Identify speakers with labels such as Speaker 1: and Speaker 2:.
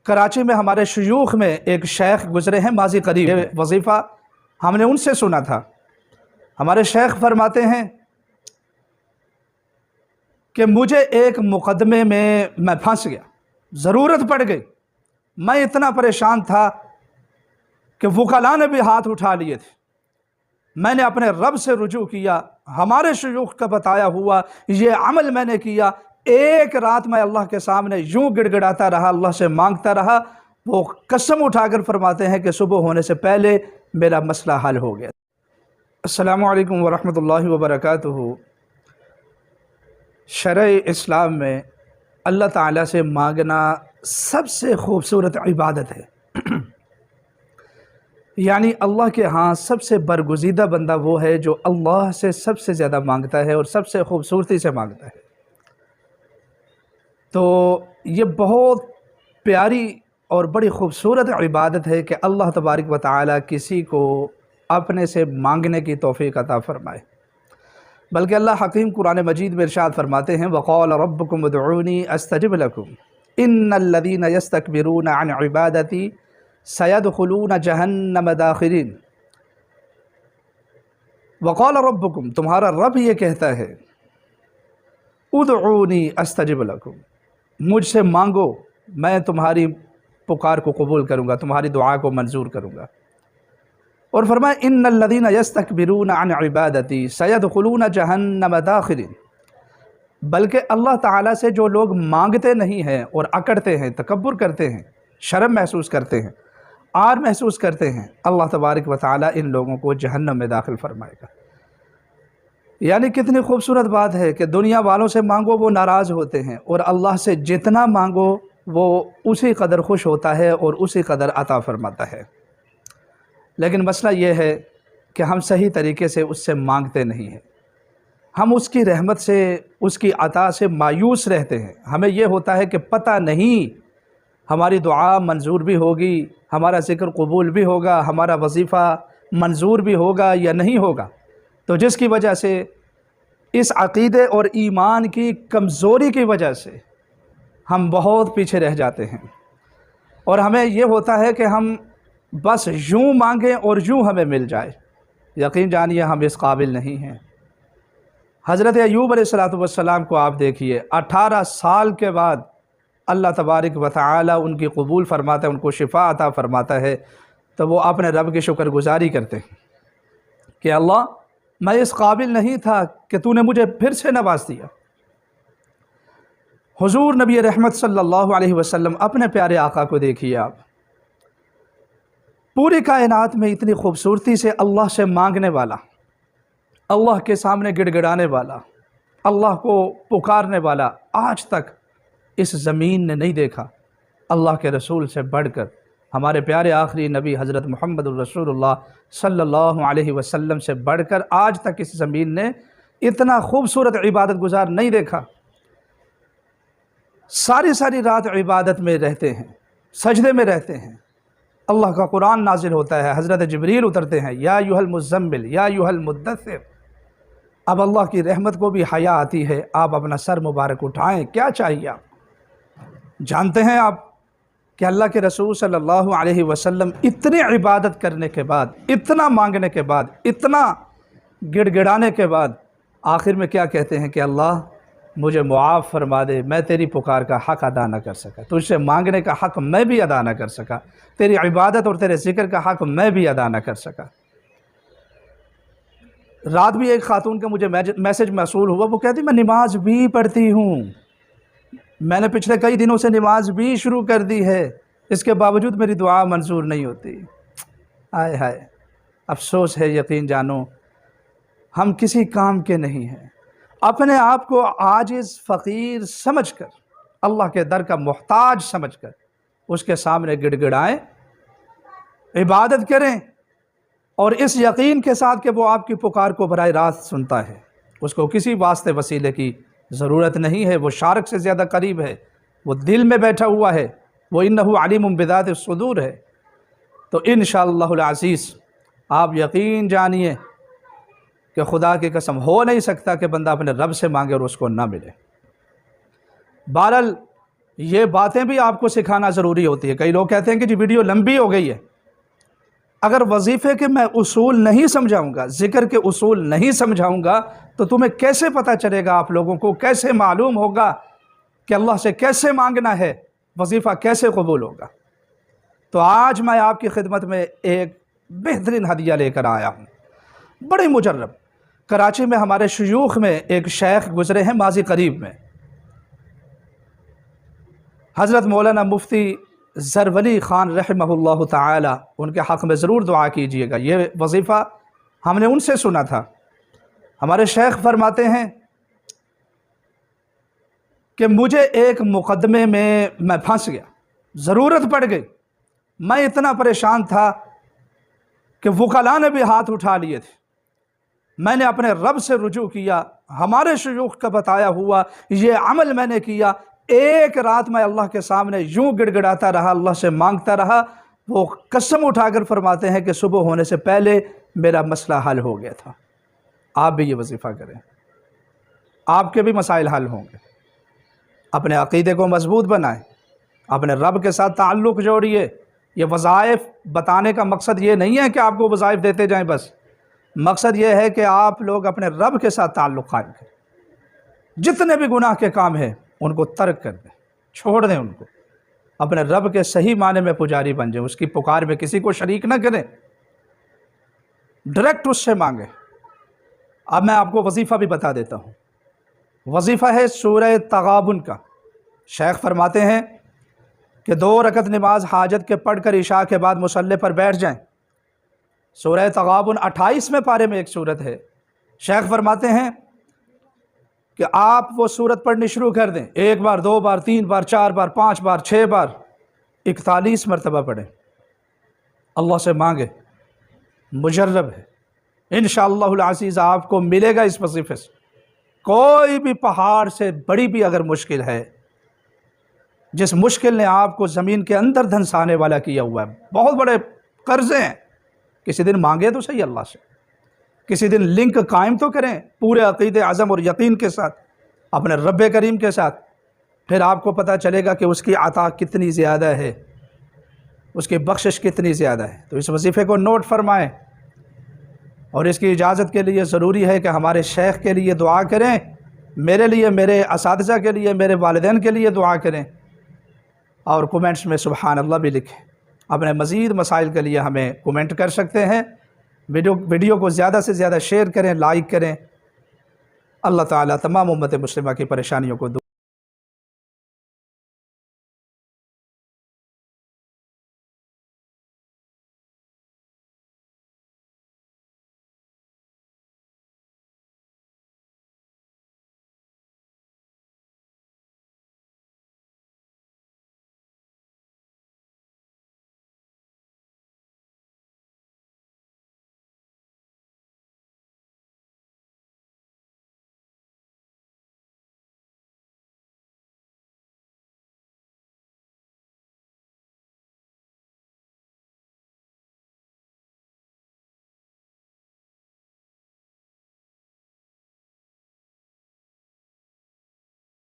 Speaker 1: کراچی میں ہمارے شیوخ میں ایک شیخ گزرے ہیں ماضی قریب، یہ وظیفہ ہم نے ان سے سنا تھا۔ ہمارے شیخ فرماتے ہیں کہ مجھے ایک مقدمے میں پھنس گیا، ضرورت پڑ گئی، میں اتنا پریشان تھا کہ وکلاء نے بھی ہاتھ اٹھا لیے تھے۔ میں نے اپنے رب سے رجوع کیا، ہمارے شیوخ کا بتایا ہوا یہ عمل میں نے کیا۔ ایک رات میں اللہ کے سامنے یوں گڑ گڑاتا رہا، اللہ سے مانگتا رہا، وہ قسم اٹھا کر فرماتے ہیں کہ صبح ہونے سے پہلے میرا مسئلہ حل ہو گیا۔ السلام علیکم ورحمۃ اللہ وبرکاتہ۔ شرع اسلام میں اللہ تعالیٰ سے مانگنا سب سے خوبصورت عبادت ہے، یعنی اللہ کے ہاں سب سے برگزیدہ بندہ وہ ہے جو اللہ سے سب سے زیادہ مانگتا ہے اور سب سے خوبصورتی سے مانگتا ہے۔ تو یہ بہت پیاری اور بڑی خوبصورت عبادت ہے کہ اللہ تبارک و تعالیٰ کسی کو اپنے سے مانگنے کی توفیق عطا فرمائے۔ بلکہ اللہ حکیم قرآن مجید میں ارشاد فرماتے ہیں وَقَالَ رَبُّكُمُ ادْعُونِي أَسْتَجِبْ لَكُمْ إِنَّ الَّذِينَ يَسْتَكْبِرُونَ عَنْ عِبَادَتِي سَيَدْخُلُونَ جَهَنَّمَ دَاخِرِينَ۔ وَقَالَ رَبُّكُمْ، تمہارا رب یہ کہتا ہے ادْعُونِي أَسْتَجِبْ لَكُمْ، مجھ سے مانگو میں تمہاری پکار کو قبول کروں گا، تمہاری دعا کو منظور کروں گا۔ اور فرمایا ان الذین یستکبرون عن عبادتی سیدخلون جہنم داخرین، بلکہ اللہ تعالیٰ سے جو لوگ مانگتے نہیں ہیں اور اکڑتے ہیں، تکبر کرتے ہیں، شرم محسوس کرتے ہیں، عار محسوس کرتے ہیں، اللہ تبارک و تعالیٰ ان لوگوں کو جہنم میں داخل فرمائے گا۔ یعنی کتنی خوبصورت بات ہے کہ دنیا والوں سے مانگو وہ ناراض ہوتے ہیں، اور اللہ سے جتنا مانگو وہ اسی قدر خوش ہوتا ہے اور اسی قدر عطا فرماتا ہے۔ لیکن مسئلہ یہ ہے کہ ہم صحیح طریقے سے اس سے مانگتے نہیں ہیں، ہم اس کی رحمت سے، اس کی عطا سے مایوس رہتے ہیں۔ ہمیں یہ ہوتا ہے کہ پتہ نہیں ہماری دعا منظور بھی ہوگی، ہمارا ذکر قبول بھی ہوگا، ہمارا وظیفہ منظور بھی ہوگا یا نہیں ہوگا، تو جس کی وجہ سے اس عقیدے اور ایمان کی کمزوری کی وجہ سے ہم بہت پیچھے رہ جاتے ہیں، اور ہمیں یہ ہوتا ہے کہ ہم بس یوں مانگیں اور یوں ہمیں مل جائے۔ یقین جانیے ہم اس قابل نہیں ہیں۔ حضرت ایوب علیہ السلام کو آپ دیکھیے، 18 سال کے بعد اللہ تبارک و تعالیٰ ان کی قبول فرماتا ہے، ان کو شفا عطا فرماتا ہے، تو وہ اپنے رب کی شکر گزاری کرتے ہیں کہ اللہ میں اس قابل نہیں تھا کہ تو نے مجھے پھر سے نواز دیا۔ حضور نبی رحمت صلی اللہ علیہ وسلم، اپنے پیارے آقا کو دیکھیے آپ، پوری کائنات میں اتنی خوبصورتی سے اللہ سے مانگنے والا، اللہ کے سامنے گڑ گڑانے والا، اللہ کو پکارنے والا آج تک اس زمین نے نہیں دیکھا۔ اللہ کے رسول سے بڑھ کر، ہمارے پیارے آخری نبی حضرت محمد الرسول اللہ صلی اللہ علیہ وسلم سے بڑھ کر آج تک اس زمین نے اتنا خوبصورت عبادت گزار نہیں دیکھا۔ ساری ساری رات عبادت میں رہتے ہیں، سجدے میں رہتے ہیں، اللہ کا قرآن نازل ہوتا ہے، حضرت جبریل اترتے ہیں یا ایھا المزمل یا ایھا المدثر۔ اب اللہ کی رحمت کو بھی حیا آتی ہے، آپ اپنا سر مبارک اٹھائیں، کیا چاہیے آپ؟ جانتے ہیں آپ کہ اللہ کے رسول صلی اللہ علیہ وسلم اتنی عبادت کرنے کے بعد، اتنا مانگنے کے بعد، اتنا گڑ گڑانے کے بعد آخر میں کیا کہتے ہیں کہ اللہ مجھے معاف فرما دے، میں تیری پکار کا حق ادا نہ کر سکا، تجھ سے مانگنے کا حق میں بھی ادا نہ کر سکا، تیری عبادت اور تیرے ذکر کا حق میں بھی ادا نہ کر سکا۔ رات بھی ایک خاتون کا مجھے میسج موصول ہوا، وہ کہتی میں نماز بھی پڑھتی ہوں، میں نے پچھلے کئی دنوں سے نماز بھی شروع کر دی ہے، اس کے باوجود میری دعا منظور نہیں ہوتی۔ ہائے ہائے، افسوس ہے، یقین جانو ہم کسی کام کے نہیں ہیں۔ اپنے آپ کو عاجز، فقیر سمجھ کر، اللہ کے در کا محتاج سمجھ کر اس کے سامنے گڑ گڑائیں، عبادت کریں، اور اس یقین کے ساتھ کہ وہ آپ کی پکار کو براہ راست سنتا ہے، اس کو کسی واسطے وسیلے کی ضرورت نہیں ہے، وہ شارک سے زیادہ قریب ہے، وہ دل میں بیٹھا ہوا ہے، وہ انہ علیم بذات الصدور ہے۔ تو انشاءاللہ العزیز آپ یقین جانیے کہ خدا کی قسم ہو نہیں سکتا کہ بندہ اپنے رب سے مانگے اور اس کو نہ ملے۔ بہرحال یہ باتیں بھی آپ کو سکھانا ضروری ہوتی ہے۔ کئی لوگ کہتے ہیں کہ جی ویڈیو لمبی ہو گئی ہے۔ اگر وظیفے کے میں اصول نہیں سمجھاؤں گا، ذکر کے اصول نہیں سمجھاؤں گا، تو تمہیں کیسے پتہ چلے گا، آپ لوگوں کو کیسے معلوم ہوگا کہ اللہ سے کیسے مانگنا ہے، وظیفہ کیسے قبول ہوگا؟ تو آج میں آپ کی خدمت میں ایک بہترین ہدیہ لے کر آیا ہوں، بڑی مجرب۔ کراچی میں ہمارے شیوخ میں ایک شیخ گزرے ہیں ماضی قریب میں، حضرت مولانا مفتی زرولی خان رحمہ اللہ تعالی، ان کے حق میں ضرور دعا کیجئے گا۔ یہ وظیفہ ہم نے ان سے سنا تھا۔ ہمارے شیخ فرماتے ہیں کہ مجھے ایک مقدمے میں پھنس گیا، ضرورت پڑ گئی، میں اتنا پریشان تھا کہ وکلاء نے بھی ہاتھ اٹھا لیے تھے۔ میں نے اپنے رب سے رجوع کیا، ہمارے شیوخ کا بتایا ہوا یہ عمل میں نے کیا۔ ایک رات میں اللہ کے سامنے یوں گڑ گڑاتا رہا، اللہ سے مانگتا رہا۔ وہ قسم اٹھا کر فرماتے ہیں کہ صبح ہونے سے پہلے میرا مسئلہ حل ہو گیا تھا۔ آپ بھی یہ وظیفہ کریں، آپ کے بھی مسائل حل ہوں گے۔ اپنے عقیدے کو مضبوط بنائیں، اپنے رب کے ساتھ تعلق جوڑیے۔ یہ وظائف بتانے کا مقصد یہ نہیں ہے کہ آپ کو وظائف دیتے جائیں، بس مقصد یہ ہے کہ آپ لوگ اپنے رب کے ساتھ تعلق قائم کریں۔ جتنے بھی گناہ کے کام ہیں ان کو ترک کر دیں، چھوڑ دیں ان کو، اپنے رب کے صحیح معنی میں پجاری بن جائیں، اس کی پکار میں کسی کو شریک نہ کریں، ڈائریکٹ اس سے مانگیں۔ اب میں آپ کو وظیفہ بھی بتا دیتا ہوں۔ وظیفہ ہے سورہ تغابن کا۔ شیخ فرماتے ہیں کہ 2 رکعت نماز حاجت کے پڑھ کر عشاء کے بعد مصلی پر بیٹھ جائیں۔ سورہ تغابن 28ویں پارے میں ایک سورت ہے۔ شیخ فرماتے ہیں کہ آپ وہ سورت پڑھنی شروع کر دیں، 1 بار 2 بار 3 بار 4 بار 5 بار 6 بار 41 مرتبہ پڑھیں، اللہ سے مانگیں، مجرب ہے۔ انشاءاللہ العزیز آپ کو ملے گا اس وظیفے سے۔ کوئی بھی پہاڑ سے بڑی بھی اگر مشکل ہے، جس مشکل نے آپ کو زمین کے اندر دھنسانے والا کیا ہوا ہے، بہت بڑے قرضے ہیں، کسی دن مانگے تو صحیح اللہ سے، کسی دن لنک قائم تو کریں پورے عقیدے عزم اور یقین کے ساتھ اپنے رب کریم کے ساتھ، پھر آپ کو پتہ چلے گا کہ اس کی عطا کتنی زیادہ ہے، اس کی بخشش کتنی زیادہ ہے۔ تو اس وظیفے کو نوٹ فرمائیں، اور اس کی اجازت کے لیے ضروری ہے کہ ہمارے شیخ کے لیے دعا کریں، میرے لیے، میرے اساتذہ کے لیے، میرے والدین کے لیے دعا کریں، اور کومنٹس میں سبحان اللہ بھی لکھیں۔ اپنے مزید مسائل کے لیے ہمیں کومنٹ کر سکتے ہیں۔ ویڈیو کو زیادہ سے زیادہ شیئر کریں، لائک کریں۔ اللہ تعالیٰ تمام امت مسلمہ کی پریشانیوں کو دور